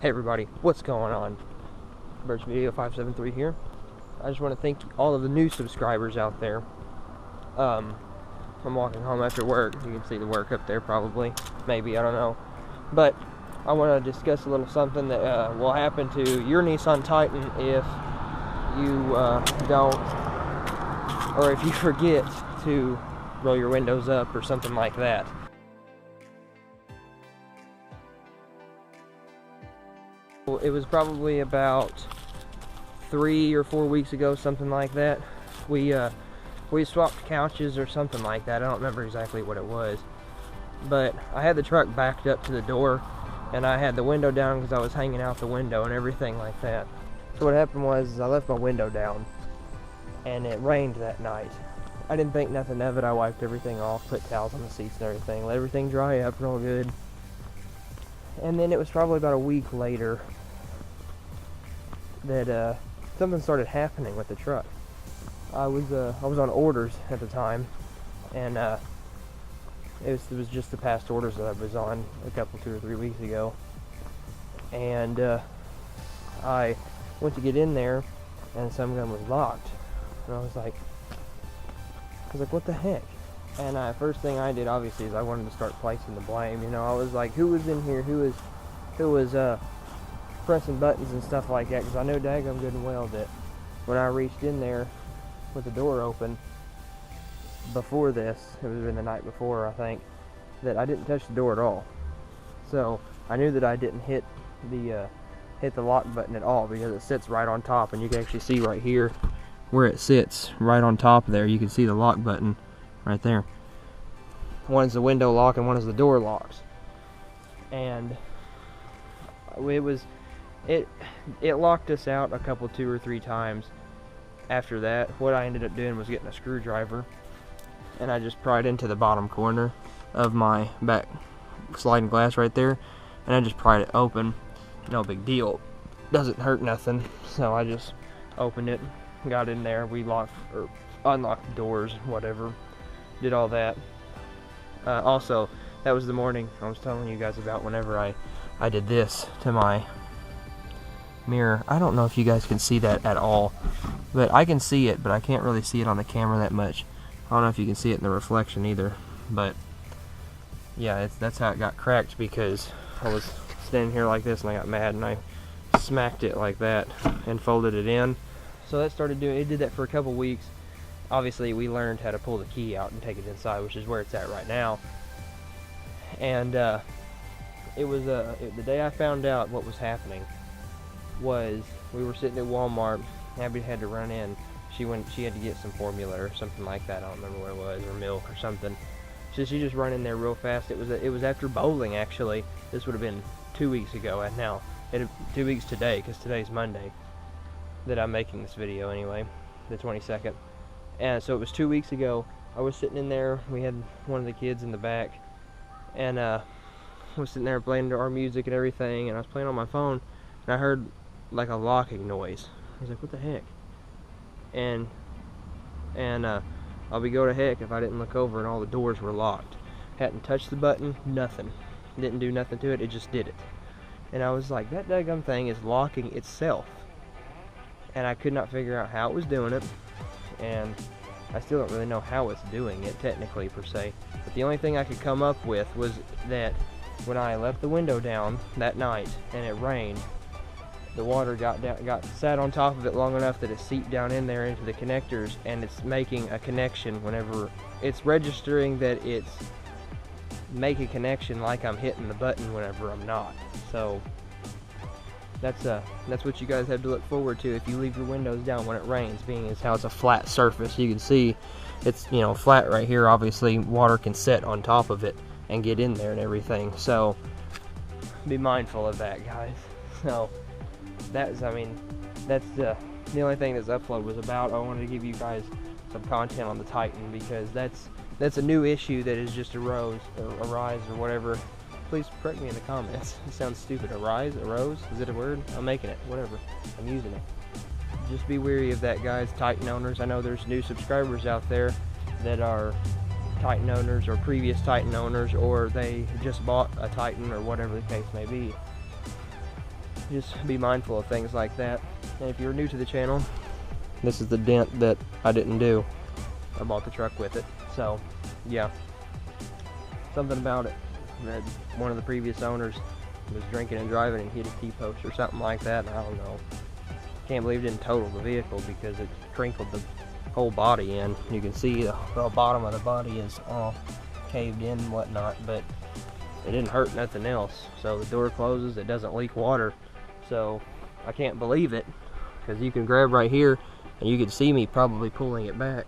Hey everybody, what's going on? Birch Video 573 here. I just want to thank all of the new subscribers out there. I'm walking home after work. You can see the work up there probably. Maybe, I don't know. But I want to discuss a little something that will happen to your Nissan Titan if you don't, or if you forget to roll your windows up or something like that. It was probably about 3 or 4 weeks ago, something like that. We swapped couches or something like that. I don't remember exactly what it was, but I had the truck backed up to the door, and I had the window down because I was hanging out the window and everything like that. So what happened was I left my window down, and it rained that night. I didn't think nothing of it. I wiped everything off, put towels on the seats and everything, let everything dry up real good. And then it was probably about a week later that something started happening with the truck. I was on orders at the time, and it was just the past orders that I was on a couple, 2 or 3 weeks ago. And I went to get in there, and some gun was locked, and I was like, what the heck? And first thing I did, obviously, is I wanted to start placing the blame. You know, I was like, who was in here? Who was pressing buttons and stuff like that? Because I know daggum good and well that when I reached in there with the door open before this, it was been the night before, I think, that I didn't touch the door at all. So I knew that I didn't hit the lock button at all, because it sits right on top, and you can actually see right here where it sits right on top there. You can see the lock button right there. One is the window lock and one is the door locks. And it locked us out a couple, 2 or 3 times. After that, what I ended up doing was getting a screwdriver, and I just pried into the bottom corner of my back sliding glass right there, and I just pried it open. No big deal, doesn't hurt nothing. So I just opened it, got in there, we locked or unlocked the doors, whatever, did all that. Also, that was the morning I was telling you guys about, whenever I did this to my mirror. I don't know if you guys can see that at all, but I can see it, but I can't really see it on the camera that much. I don't know if you can see it in the reflection either, but yeah, that's how it got cracked, because I was standing here like this and I got mad and I smacked it like that and folded it in. So that started doing, it did that for a couple weeks. Obviously we learned how to pull the key out and take it inside, which is where it's at right now. And it was the day I found out what was happening was we were sitting at Walmart. Abby had to run in. She had to get some formula or something like that. I don't remember what it was, or milk or something. So she just run in there real fast. It was after bowling, actually. This would have been 2 weeks ago, and now 2 weeks today, because today's Monday that I'm making this video anyway, the 22nd. And so it was 2 weeks ago. I was sitting in there. We had one of the kids in the back, and I was sitting there playing our music and everything, and I was playing on my phone, and I heard like a locking noise. I was like, what the heck? And I'll be go to heck if I didn't look over and all the doors were locked. Hadn't touched the button, nothing. Didn't do nothing to it, it just did it. And I was like, that daggum thing is locking itself. And I could not figure out how it was doing it, and I still don't really know how it's doing it technically per se. But the only thing I could come up with was that when I left the window down that night and it rained, the water got sat on top of it long enough that it seeped down in there into the connectors, and it's making a connection whenever it's registering that it's make a connection, like I'm hitting the button whenever I'm not. So that's what you guys have to look forward to if you leave your windows down when it rains, being as how it's a flat surface. You can see it's, you know, flat right here. Obviously water can set on top of it and get in there and everything, so be mindful of that, guys. So that's the only thing this upload was about. I wanted to give you guys some content on the Titan, because that's a new issue that has just arose or whatever. Please correct me in the comments. It sounds stupid. Arose? Is it a word? I'm making it. Whatever. I'm using it. Just be wary of that, guys. Titan owners. I know there's new subscribers out there that are Titan owners or previous Titan owners, or they just bought a Titan or whatever the case may be. just be mindful of things like that. And if you're new to the channel, this is the dent that I didn't do. I bought the truck with it. So yeah, something about it that one of the previous owners was drinking and driving and hit a T-post or something like that, and I don't know. Can't believe it didn't total the vehicle because it crinkled the whole body in. You can see the bottom of the body is all caved in and whatnot, but it didn't hurt nothing else. So the door closes, it doesn't leak water. So I can't believe it, because you can grab right here and you can see me probably pulling it back,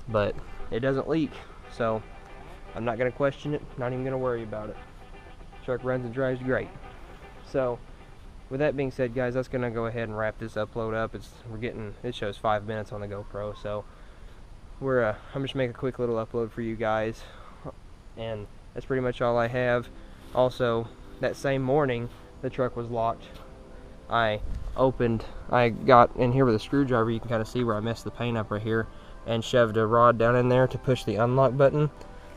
but it doesn't leak. So I'm not going to question it, not even going to worry about it. Truck runs and drives great. So with that being said, guys, that's going to go ahead and wrap this upload up. It shows 5 minutes on the GoPro, so I'm just making a quick little upload for you guys, and that's pretty much all I have. Also, that same morning the truck was locked. I got in here with a screwdriver. You can kind of see where I messed the paint up right here, and shoved a rod down in there to push the unlock button.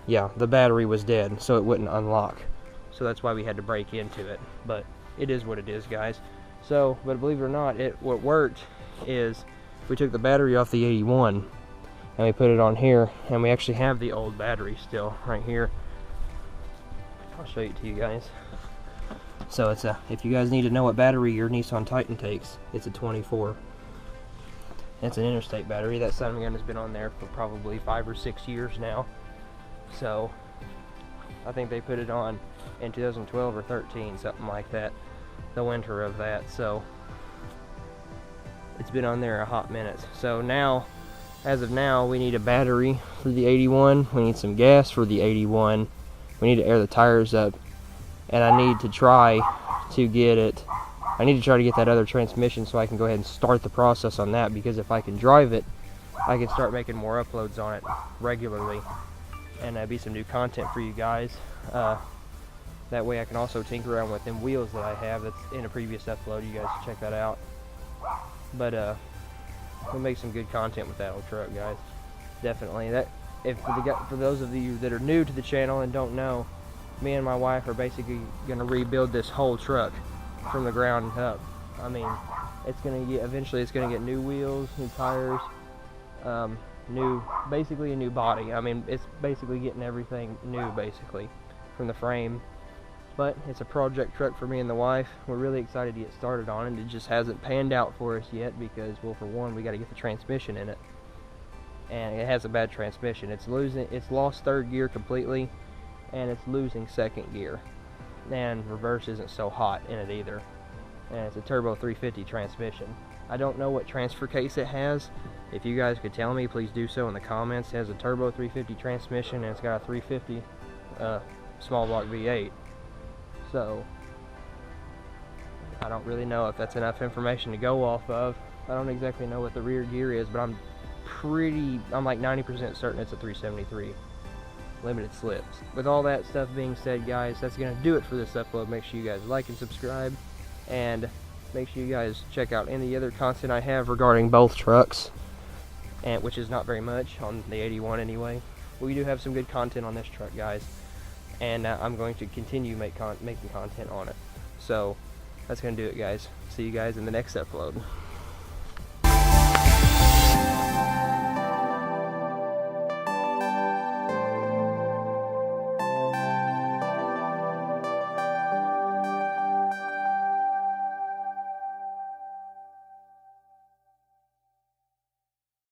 Yeah, the battery was dead, so it wouldn't unlock. So that's why we had to break into it. But it is what it is, guys. So, but believe it or not, what worked is we took the battery off the 81 and we put it on here, and we actually have the old battery still right here. I'll show it to you guys. So it's if you guys need to know what battery your Nissan Titan takes, it's a 24. It's an interstate battery. That sun gun has been on there for probably 5 or 6 years now. So I think they put it on in 2012 or 13, something like that, the winter of that. So it's been on there a hot minute. So now, as of now, we need a battery for the 81, we need some gas for the 81, we need to air the tires up, and I need to try to get that other transmission so I can go ahead and start the process on that, because if I can drive it, I can start making more uploads on it regularly, and that'd be some new content for you guys. That way I can also tinker around with them wheels that I have that's in a previous upload. You guys should check that out. But we'll make some good content with that old truck, guys. Definitely. For those of you that are new to the channel and don't know, me and my wife are basically gonna rebuild this whole truck from the ground up. I mean, eventually it's gonna get new wheels, new tires, basically a new body. I mean, it's basically getting everything new, basically, from the frame. But it's a project truck for me and the wife. We're really excited to get started on it. It just hasn't panned out for us yet because, well, for one, we got to get the transmission in it, and it has a bad transmission. It's lost third gear completely, and it's losing second gear, and reverse isn't so hot in it either. And it's a turbo 350 transmission. I don't know what transfer case it has. If you guys could tell me, please do so in the comments. It has a turbo 350 transmission, and it's got a 350 small block V8. So I don't really know if that's enough information to go off of. I don't exactly know what the rear gear is, but I'm like 90% certain it's a 373 limited slips. With all that stuff being said, guys, that's gonna do it for this upload. Make sure you guys like and subscribe, and make sure you guys check out any other content I have regarding both trucks, and which is not very much on the 81 anyway. We do have some good content on this truck, guys, and I'm going to continue making content on it. So that's gonna do it, guys. See you guys in the next upload.